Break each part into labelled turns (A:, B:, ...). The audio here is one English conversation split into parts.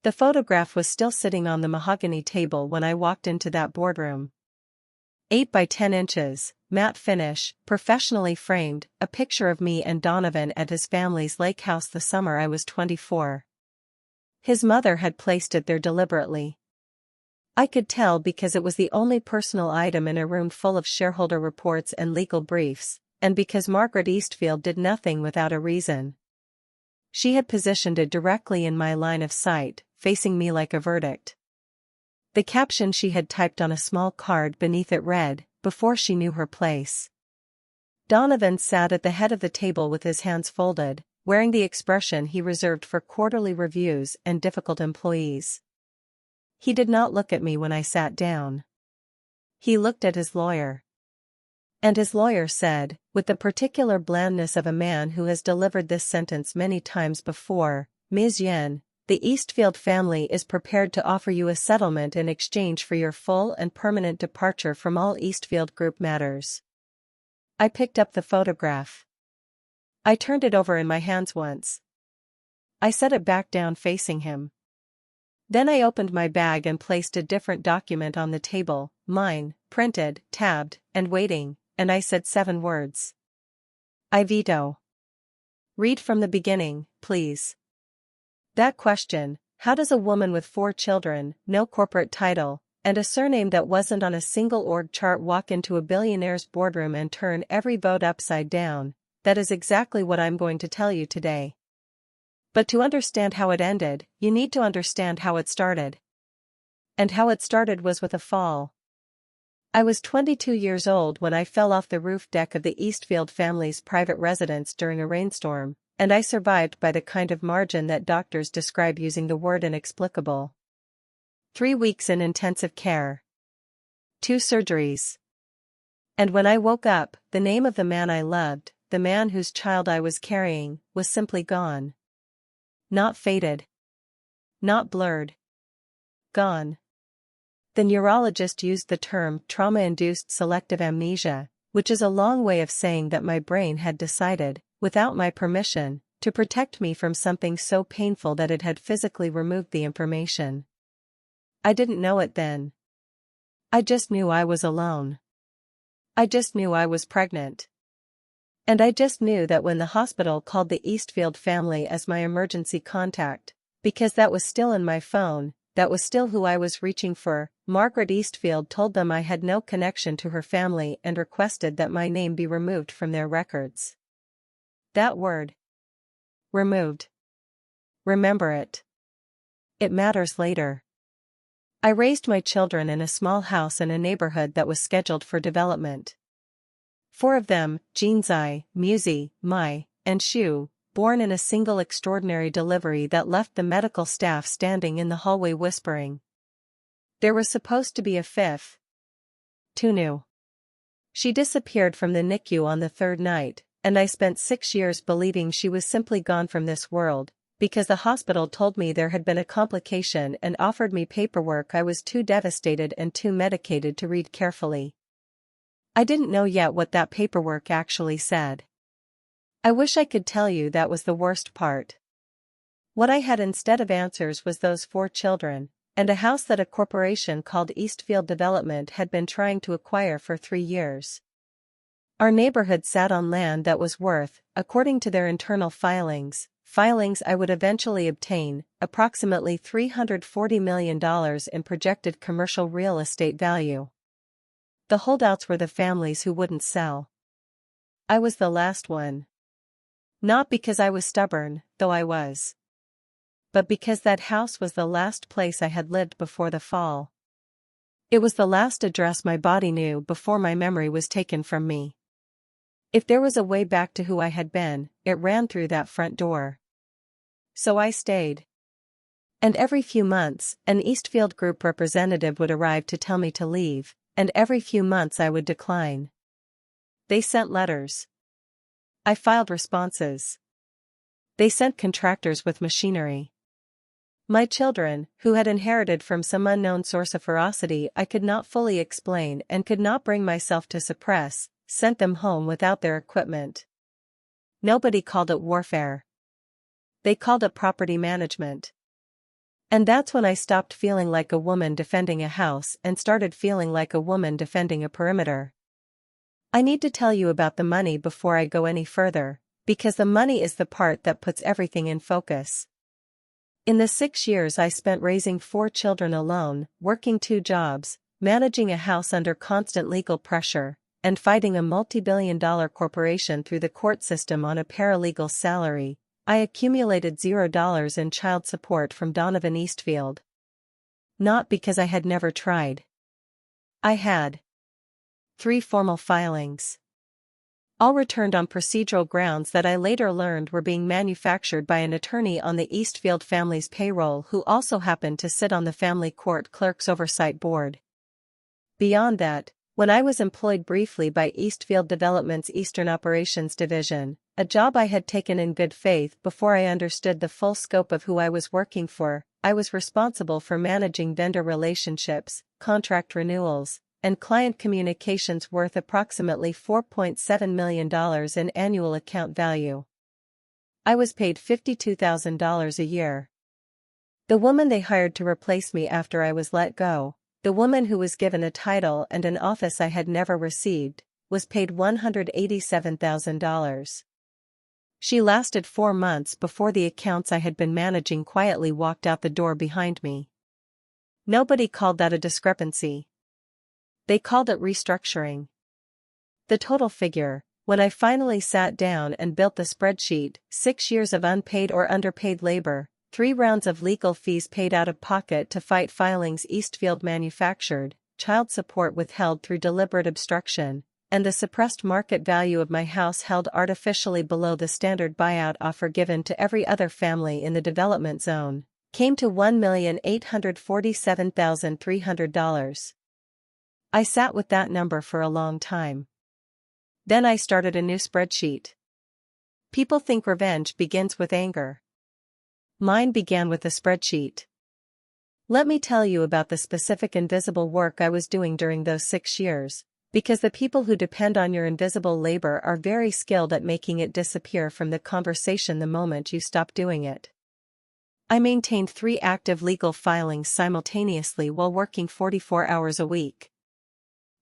A: The photograph was still sitting on the mahogany table when I walked into that boardroom. 8 by 10 inches, matte finish, professionally framed, a picture of me and Donovan at his family's lake house the summer I was 24. His mother had placed it there deliberately. I could tell because it was the only personal item in a room full of shareholder reports and legal briefs, and because Margaret Eastfield did nothing without a reason. She had positioned it directly in my line of sight, facing me like a verdict. The caption she had typed on a small card beneath it read, "Before she knew her place." Donovan sat at the head of the table with his hands folded, wearing the expression he reserved for quarterly reviews and difficult employees. He did not look at me when I sat down. He looked at his lawyer. And his lawyer said, with the particular blandness of a man who has delivered this sentence many times before, "Ms. Yen, the Eastfield family is prepared to offer you a settlement in exchange for your full and permanent departure from all Eastfield Group matters." I picked up the photograph. I turned it over in my hands once. I set it back down facing him. Then I opened my bag and placed a different document on the table, mine, printed, tabbed, and waiting, and I said 7 words. I veto. Read from the beginning, please. That question, how does a woman with 4 children, no corporate title, and a surname that wasn't on a single org chart walk into a billionaire's boardroom and turn every vote upside down? That is exactly what I'm going to tell you today. But to understand how it ended, you need to understand how it started. And how it started was with a fall. I was 22 years old when I fell off the roof deck of the Eastfield family's private residence during a rainstorm, and I survived by the kind of margin that doctors describe using the word inexplicable. 3 weeks in intensive care. 2 surgeries. And when I woke up, the name of the man I loved, the man whose child I was carrying, was simply gone. Not faded. Not blurred. Gone. The neurologist used the term trauma-induced selective amnesia, which is a long way of saying that my brain had decided, without my permission, to protect me from something so painful that it had physically removed the information. I didn't know it then. I just knew I was alone. I just knew I was pregnant. And I just knew that when the hospital called the Eastfield family as my emergency contact, because that was still in my phone, that was still who I was reaching for, Margaret Eastfield told them I had no connection to her family and requested that my name be removed from their records. That word. Removed. Remember it. It matters later. I raised my children in a small house in a neighborhood that was scheduled for development. 4 of them, Jeanzai, Musi, Mai, and Shu, born in a single extraordinary delivery that left the medical staff standing in the hallway whispering. There was supposed to be a 5th. Tunu. She disappeared from the NICU on the 3rd night, and I spent 6 years believing she was simply gone from this world, because the hospital told me there had been a complication and offered me paperwork I was too devastated and too medicated to read carefully. I didn't know yet what that paperwork actually said. I wish I could tell you that was the worst part. What I had instead of answers was those 4 children, and a house that a corporation called Eastfield Development had been trying to acquire for 3 years. Our neighborhood sat on land that was worth, according to their internal filings I would eventually obtain, approximately $340 million in projected commercial real estate value. The holdouts were the families who wouldn't sell. I was the last one. Not because I was stubborn, though I was. But because that house was the last place I had lived before the fall. It was the last address my body knew before my memory was taken from me. If there was a way back to who I had been, it ran through that front door. So I stayed. And every few months, an Eastfield Group representative would arrive to tell me to leave, and every few months I would decline. They sent letters. I filed responses. They sent contractors with machinery. My children, who had inherited from some unknown source a ferocity I could not fully explain and could not bring myself to suppress, sent them home without their equipment. Nobody called it warfare. They called it property management. And that's when I stopped feeling like a woman defending a house and started feeling like a woman defending a perimeter. I need to tell you about the money before I go any further, because the money is the part that puts everything in focus. In the 6 years I spent raising 4 children alone, working 2 jobs, managing a house under constant legal pressure, and fighting a multi-billion-dollar corporation through the court system on a paralegal salary, I accumulated $0 in child support from Donovan Eastfield. Not because I had never tried. I had 3 formal filings. All returned on procedural grounds that I later learned were being manufactured by an attorney on the Eastfield family's payroll who also happened to sit on the family court clerk's oversight board. Beyond that, when I was employed briefly by Eastfield Development's Eastern Operations Division, a job I had taken in good faith before I understood the full scope of who I was working for, I was responsible for managing vendor relationships, contract renewals, and client communications worth approximately $4.7 million in annual account value. I was paid $52,000 a year. The woman they hired to replace me after I was let go, the woman who was given a title and an office I had never received, was paid $187,000. She lasted 4 months before the accounts I had been managing quietly walked out the door behind me. Nobody called that a discrepancy. They called it restructuring. The total figure, when I finally sat down and built the spreadsheet, 6 years of unpaid or underpaid labor, 3 rounds of legal fees paid out of pocket to fight filings Eastfield manufactured, child support withheld through deliberate obstruction, and the suppressed market value of my house held artificially below the standard buyout offer given to every other family in the development zone, came to $1,847,300. I sat with that number for a long time. Then I started a new spreadsheet. People think revenge begins with anger. Mine began with a spreadsheet. Let me tell you about the specific invisible work I was doing during those 6 years, because the people who depend on your invisible labor are very skilled at making it disappear from the conversation the moment you stop doing it. I maintained 3 active legal filings simultaneously while working 44 hours a week.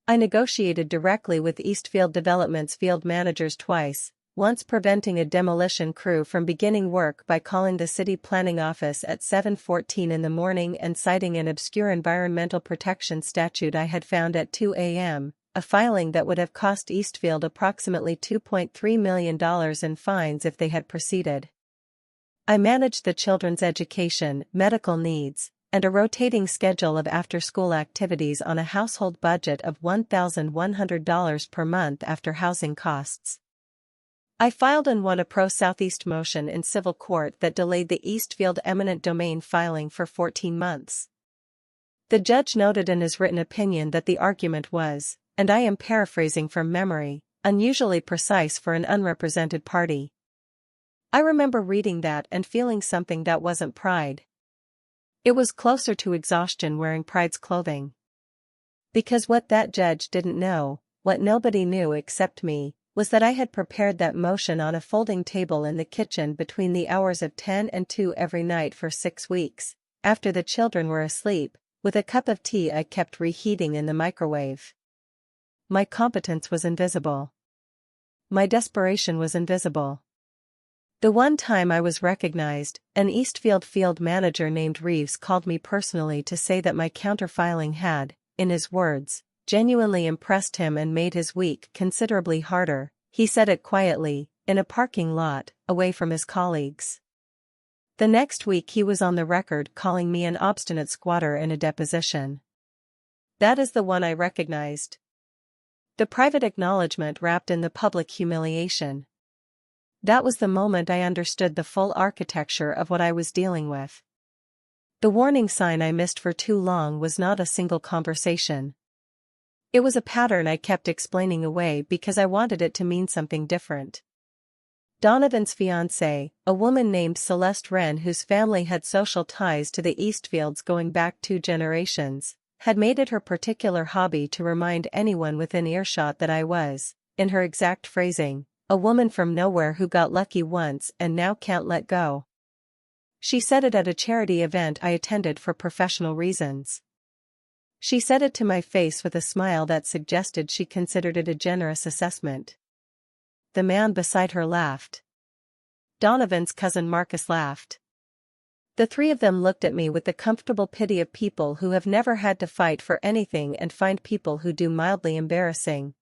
A: I negotiated directly with Eastfield Development's field managers twice, once preventing a demolition crew from beginning work by calling the city planning office at 7:14 in the morning and citing an obscure environmental protection statute I had found at 2 a.m., a filing that would have cost Eastfield approximately $2.3 million in fines if they had proceeded. I managed the children's education, medical needs, and a rotating schedule of after-school activities on a household budget of $1,100 per month after housing costs. I filed and won a pro-Southeast motion in civil court that delayed the Eastfield eminent domain filing for 14 months. The judge noted in his written opinion that the argument was, and I am paraphrasing from memory, unusually precise for an unrepresented party. I remember reading that and feeling something that wasn't pride. It was closer to exhaustion wearing pride's clothing. Because what that judge didn't know, what nobody knew except me, was that I had prepared that motion on a folding table in the kitchen between the hours of 10 and 2 every night for 6 weeks, after the children were asleep, with a cup of tea I kept reheating in the microwave. My competence was invisible. My desperation was invisible. The one time I was recognized, an Eastfield field manager named Reeves called me personally to say that my counterfiling had, in his words, genuinely impressed him and made his week considerably harder. He said it quietly, in a parking lot, away from his colleagues. The next week he was on the record calling me an obstinate squatter in a deposition. That is the one I recognized. The private acknowledgement wrapped in the public humiliation. That was the moment I understood the full architecture of what I was dealing with. The warning sign I missed for too long was not a single conversation. It was a pattern I kept explaining away because I wanted it to mean something different. Donovan's fiancée, a woman named Celeste Wren whose family had social ties to the Eastfields going back 2 generations, had made it her particular hobby to remind anyone within earshot that I was, in her exact phrasing, a woman from nowhere who got lucky once and now can't let go. She said it at a charity event I attended for professional reasons. She said it to my face with a smile that suggested she considered it a generous assessment. The man beside her laughed. Donovan's cousin Marcus laughed. The three of them looked at me with the comfortable pity of people who have never had to fight for anything and find people who do mildly embarrassing.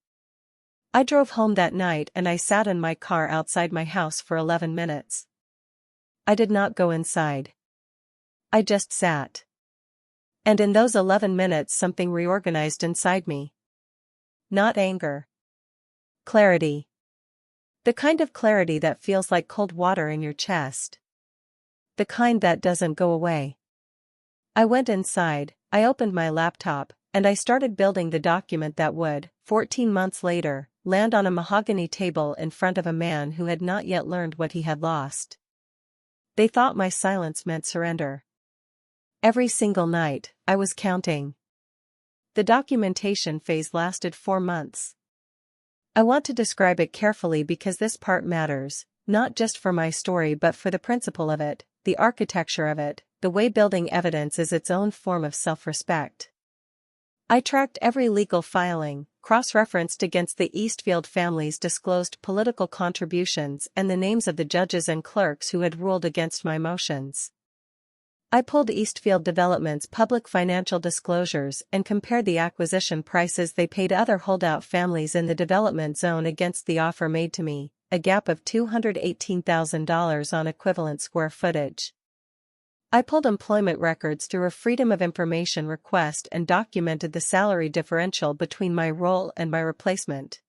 A: I drove home that night and I sat in my car outside my house for 11 minutes. I did not go inside. I just sat. And in those 11 minutes something reorganized inside me. Not anger. Clarity. The kind of clarity that feels like cold water in your chest. The kind that doesn't go away. I went inside, I opened my laptop, and I started building the document that would, 14 months later, land on a mahogany table in front of a man who had not yet learned what he had lost. They thought my silence meant surrender. Every single night, I was counting. The documentation phase lasted 4 months. I want to describe it carefully because this part matters, not just for my story but for the principle of it, the architecture of it, the way building evidence is its own form of self-respect. I tracked every legal filing, cross-referenced against the Eastfield family's disclosed political contributions and the names of the judges and clerks who had ruled against my motions. I pulled Eastfield Development's public financial disclosures and compared the acquisition prices they paid other holdout families in the development zone against the offer made to me, a gap of $218,000 on equivalent square footage. I pulled employment records through a Freedom of Information request and documented the salary differential between my role and my replacement.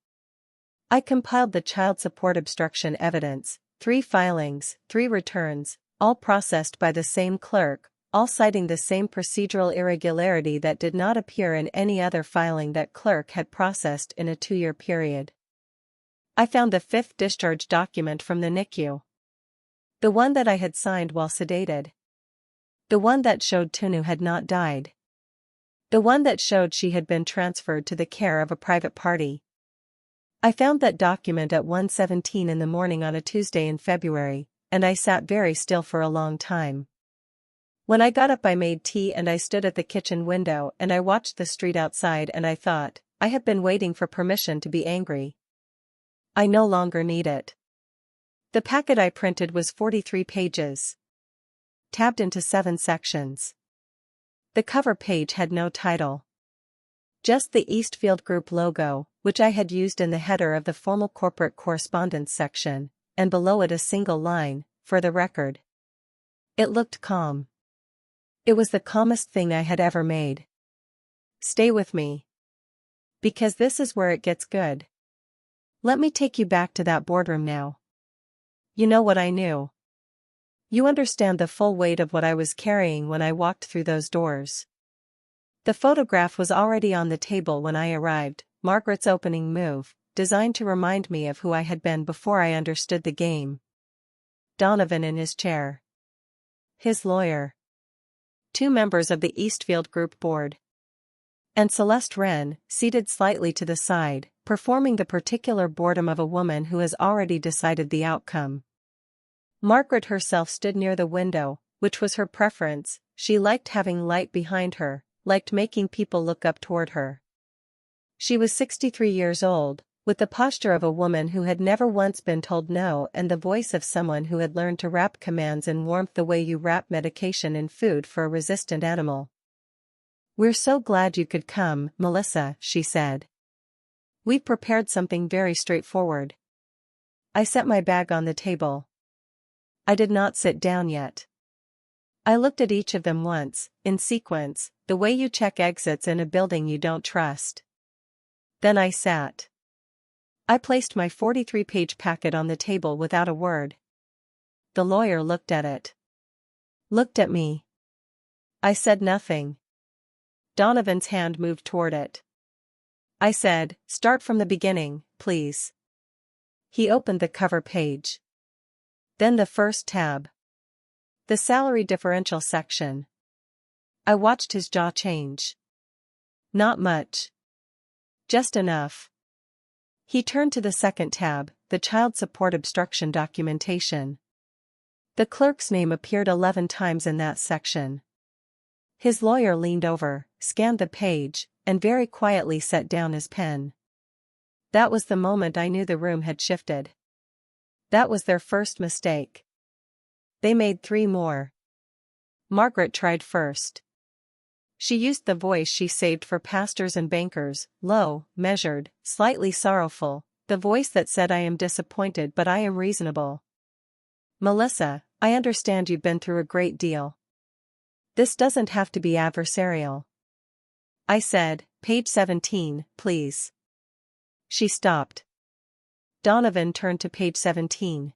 A: I compiled the child support obstruction evidence, 3 filings, 3 returns, all processed by the same clerk, all citing the same procedural irregularity that did not appear in any other filing that clerk had processed in a 2-year period. I found the 5th discharge document from the NICU. The one that I had signed while sedated. The one that showed Tunu had not died. The one that showed she had been transferred to the care of a private party. I found that document at 1:17 in the morning on a Tuesday in February, and I sat very still for a long time. When I got up I made tea and I stood at the kitchen window and I watched the street outside and I thought, I have been waiting for permission to be angry. I no longer need it. The packet I printed was 43 pages. Tabbed into 7 sections. The cover page had no title. Just the Eastfield Group logo, which I had used in the header of the formal corporate correspondence section, and below it a single line, for the record. It looked calm. It was the calmest thing I had ever made. Stay with me. Because this is where it gets good. Let me take you back to that boardroom now. You know what I knew. You understand the full weight of what I was carrying when I walked through those doors. The photograph was already on the table when I arrived, Margaret's opening move, designed to remind me of who I had been before I understood the game. Donovan in his chair. His lawyer. 2 members of the Eastfield Group board. And Celeste Wren, seated slightly to the side, performing the particular boredom of a woman who has already decided the outcome. Margaret herself stood near the window, which was her preference. She liked having light behind her, liked making people look up toward her. She was 63 years old, with the posture of a woman who had never once been told no and the voice of someone who had learned to wrap commands in warmth the way you wrap medication in food for a resistant animal. "We're so glad you could come, Melissa," she said. "We've prepared something very straightforward." I set my bag on the table. I did not sit down yet. I looked at each of them once, in sequence, the way you check exits in a building you don't trust. Then I sat. I placed my 43-page packet on the table without a word. The lawyer looked at it. Looked at me. I said nothing. Donovan's hand moved toward it. I said, "Start from the beginning, please." He opened the cover page. Then the first tab. The salary differential section. I watched his jaw change. Not much. Just enough. He turned to the second tab, the child support obstruction documentation. The clerk's name appeared 11 times in that section. His lawyer leaned over, scanned the page, and very quietly set down his pen. That was the moment I knew the room had shifted. That was their first mistake. They made 3 more. Margaret tried first. She used the voice she saved for pastors and bankers, low, measured, slightly sorrowful, the voice that said, "I am disappointed but I am reasonable. Melissa, I understand you've been through a great deal. This doesn't have to be adversarial." I said, "Page 17, please." She stopped. Donovan turned to page 17.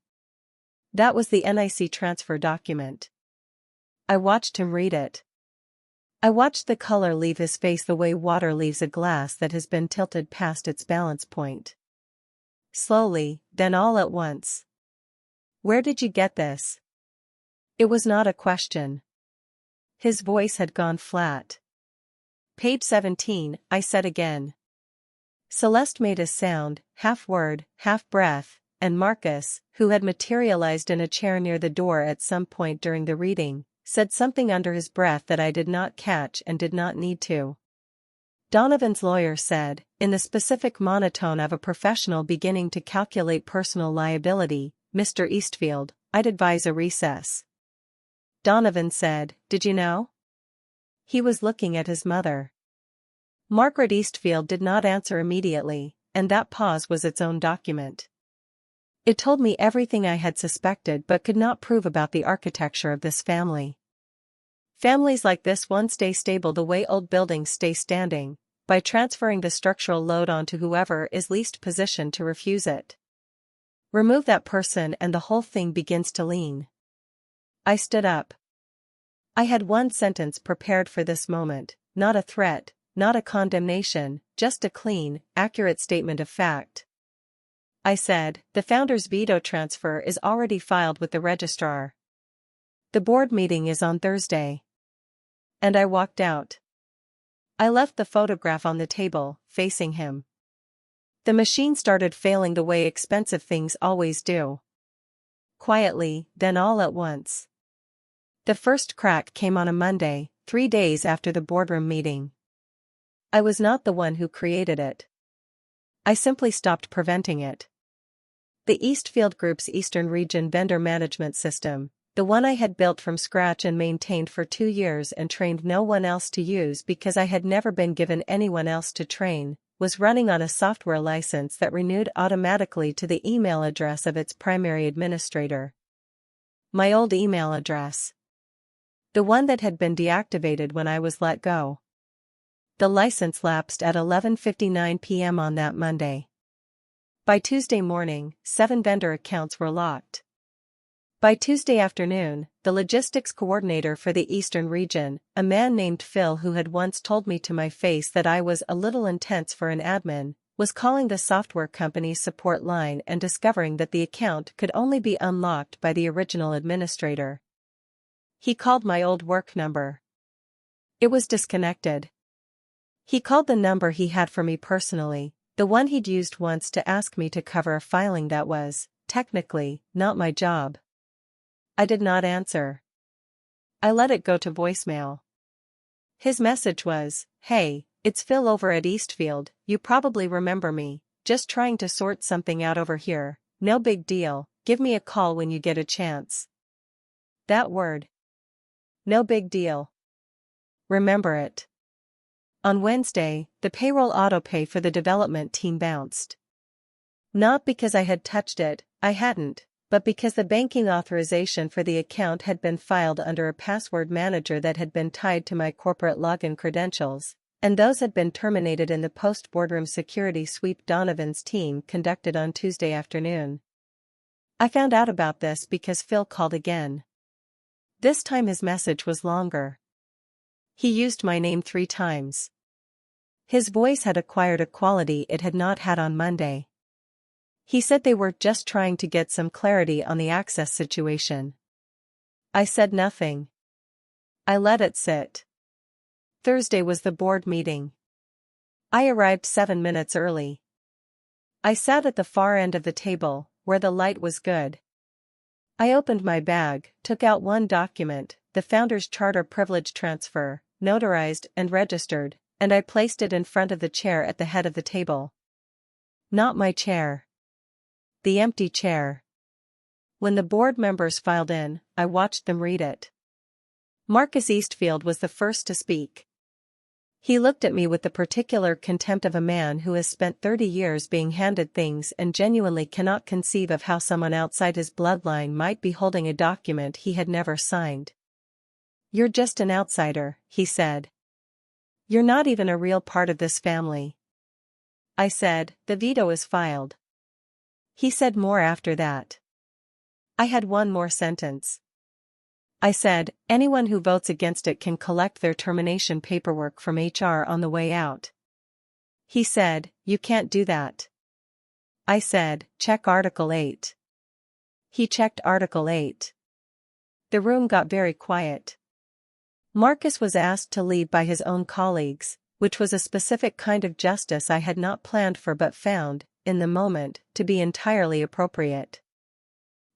A: That was the NIC transfer document. I watched him read it. I watched the color leave his face the way water leaves a glass that has been tilted past its balance point. Slowly, then all at once. "Where did you get this?" It was not a question. His voice had gone flat. "Page 17, I said again." Celeste made a sound, half word, half breath, and Marcus, who had materialized in a chair near the door at some point during the reading, said something under his breath that I did not catch and did not need to. Donovan's lawyer said, in the specific monotone of a professional beginning to calculate personal liability, "Mr. Eastfield, I'd advise a recess." Donovan said, "Did you know?" He was looking at his mother. Margaret Eastfield did not answer immediately, and that pause was its own document. It told me everything I had suspected but could not prove about the architecture of this family. Families like this one stay stable the way old buildings stay standing, by transferring the structural load onto whoever is least positioned to refuse it. Remove that person and the whole thing begins to lean. I stood up. I had one sentence prepared for this moment, not a threat, not a condemnation, just a clean, accurate statement of fact. I said, "The founder's veto transfer is already filed with the registrar. The board meeting is on Thursday." And I walked out. I left the photograph on the table, facing him. The machine started failing the way expensive things always do. Quietly, then all at once. The first crack came on a Monday, 3 days after the boardroom meeting. I was not the one who created it. I simply stopped preventing it. The Eastfield Group's Eastern Region vendor management system, the one I had built from scratch and maintained for 2 years and trained no one else to use because I had never been given anyone else to train, was running on a software license that renewed automatically to the email address of its primary administrator. My old email address. The one that had been deactivated when I was let go. The license lapsed at 11:59 p.m. on that Monday. By Tuesday morning, 7 vendor accounts were locked. By Tuesday afternoon, the logistics coordinator for the Eastern region, a man named Phil who had once told me to my face that I was a little intense for an admin, was calling the software company's support line and discovering that the account could only be unlocked by the original administrator. He called my old work number. It was disconnected. He called the number he had for me personally, the one he'd used once to ask me to cover a filing that was, technically, not my job. I did not answer. I let it go to voicemail. His message was, "Hey, it's Phil over at Eastfield, you probably remember me, just trying to sort something out over here, no big deal, give me a call when you get a chance." That word. No big deal. Remember it. On Wednesday, the payroll autopay for the development team bounced. Not because I had touched it, I hadn't, but because the banking authorization for the account had been filed under a password manager that had been tied to my corporate login credentials, and those had been terminated in the post-boardroom security sweep Donovan's team conducted on Tuesday afternoon. I found out about this because Phil called again. This time his message was longer. He used my name 3 times. His voice had acquired a quality it had not had on Monday. He said they were just trying to get some clarity on the access situation. I said nothing. I let it sit. Thursday was the board meeting. I arrived 7 minutes early. I sat at the far end of the table, where the light was good. I opened my bag, took out one document, the founder's charter privilege transfer, notarized and registered, and I placed it in front of the chair at the head of the table. Not my chair. The empty chair. When the board members filed in, I watched them read it. Marcus Eastfield was the first to speak. He looked at me with the particular contempt of a man who has spent 30 years being handed things and genuinely cannot conceive of how someone outside his bloodline might be holding a document he had never signed. "You're just an outsider," he said. "You're not even a real part of this family." I said, "The veto is filed." He said more after that. I had one more sentence. I said, "Anyone who votes against it can collect their termination paperwork from HR on the way out." He said, "You can't do that." I said, "Check Article 8. He checked Article 8. The room got very quiet. Marcus was asked to leave by his own colleagues, which was a specific kind of justice I had not planned for but found, in the moment, to be entirely appropriate.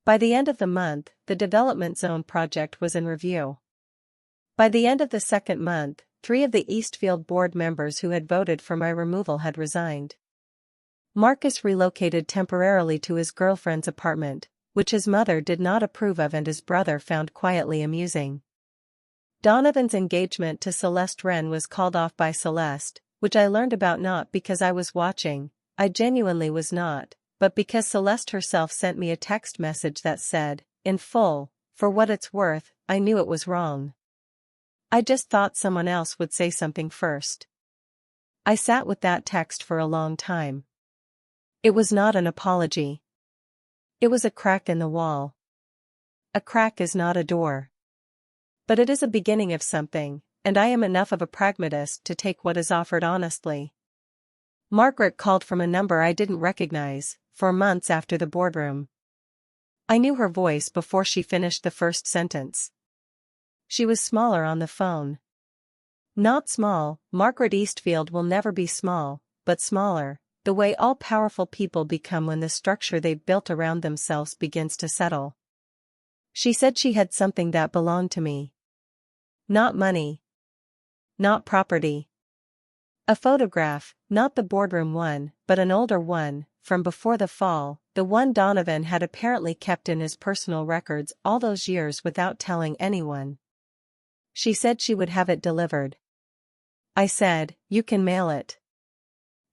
A: By the end of the month, the development zone project was in review. By the end of the second month, 3 of the Eastfield board members who had voted for my removal had resigned. Marcus relocated temporarily to his girlfriend's apartment, which his mother did not approve of and his brother found quietly amusing. Donovan's engagement to Celeste Wren was called off by Celeste, which I learned about not because I was watching, I genuinely was not, but because Celeste herself sent me a text message that said, in full, "For what it's worth, I knew it was wrong. I just thought someone else would say something first." I sat with that text for a long time. It was not an apology. It was a crack in the wall. A crack is not a door. But it is a beginning of something, and I am enough of a pragmatist to take what is offered honestly. Margaret called from a number I didn't recognize, for months after the boardroom. I knew her voice before she finished the first sentence. She was smaller on the phone. Not small, Margaret Eastfield will never be small, but smaller, the way all powerful people become when the structure they've built around themselves begins to settle. She said she had something that belonged to me. Not money. Not property. A photograph, not the boardroom one, but an older one, from before the fall, the one Donovan had apparently kept in his personal records all those years without telling anyone. She said she would have it delivered. I said, "You can mail it."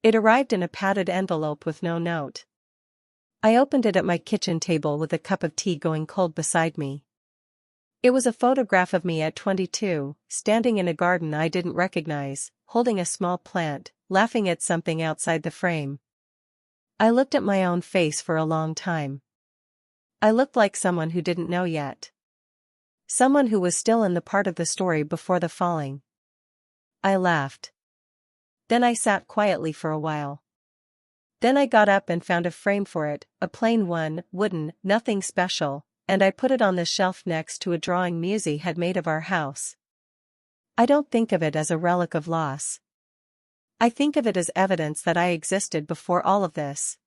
A: It arrived in a padded envelope with no note. I opened it at my kitchen table with a cup of tea going cold beside me. It was a photograph of me at 22, standing in a garden I didn't recognize, holding a small plant, laughing at something outside the frame. I looked at my own face for a long time. I looked like someone who didn't know yet. Someone who was still in the part of the story before the falling. I laughed. Then I sat quietly for a while. Then I got up and found a frame for it, a plain one, wooden, nothing special, and I put it on the shelf next to a drawing Musi had made of our house. I don't think of it as a relic of loss. I think of it as evidence that I existed before all of this.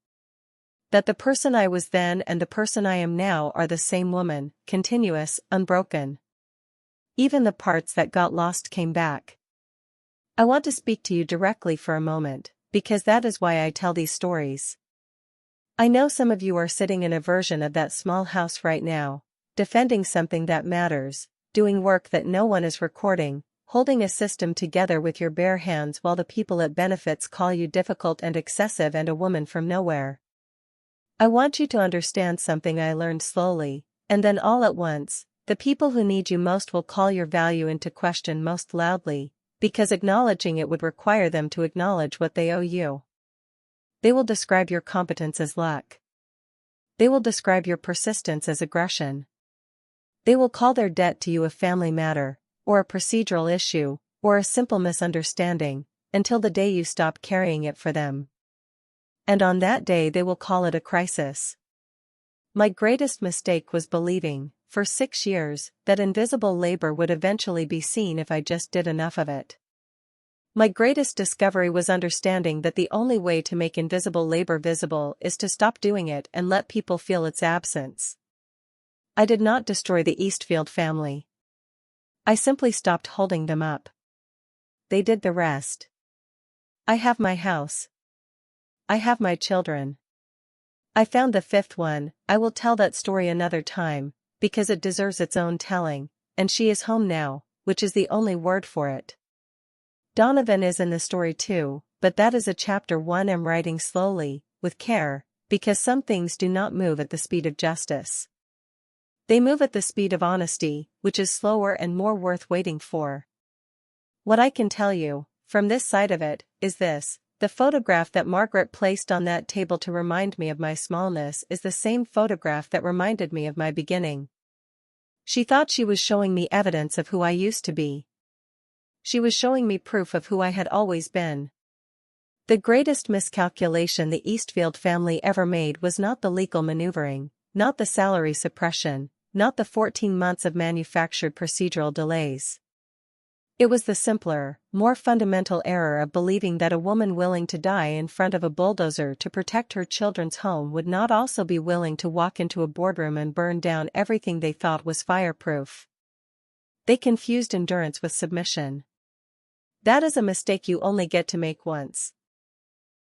A: That the person I was then and the person I am now are the same woman, continuous, unbroken. Even the parts that got lost came back. I want to speak to you directly for a moment, because that is why I tell these stories. I know some of you are sitting in a version of that small house right now, defending something that matters, doing work that no one is recording, holding a system together with your bare hands while the people it benefits call you difficult and excessive and a woman from nowhere. I want you to understand something I learned slowly, and then all at once, the people who need you most will call your value into question most loudly, because acknowledging it would require them to acknowledge what they owe you. They will describe your competence as luck. They will describe your persistence as aggression. They will call their debt to you a family matter, or a procedural issue, or a simple misunderstanding, until the day you stop carrying it for them. And on that day they will call it a crisis. My greatest mistake was believing, for 6 years, that invisible labor would eventually be seen if I just did enough of it. My greatest discovery was understanding that the only way to make invisible labor visible is to stop doing it and let people feel its absence. I did not destroy the Eastfield family. I simply stopped holding them up. They did the rest. I have my house. I have my children. I found the fifth one. I will tell that story another time, because it deserves its own telling, and she is home now, which is the only word for it. Donovan is in the story too, but that is a chapter 1 I'm writing slowly, with care, because some things do not move at the speed of justice. They move at the speed of honesty, which is slower and more worth waiting for. What I can tell you, from this side of it, is this: the photograph that Margaret placed on that table to remind me of my smallness is the same photograph that reminded me of my beginning. She thought she was showing me evidence of who I used to be. She was showing me proof of who I had always been. The greatest miscalculation the Eastfield family ever made was not the legal maneuvering, not the salary suppression, not the 14 months of manufactured procedural delays. It was the simpler, more fundamental error of believing that a woman willing to die in front of a bulldozer to protect her children's home would not also be willing to walk into a boardroom and burn down everything they thought was fireproof. They confused endurance with submission. That is a mistake you only get to make once,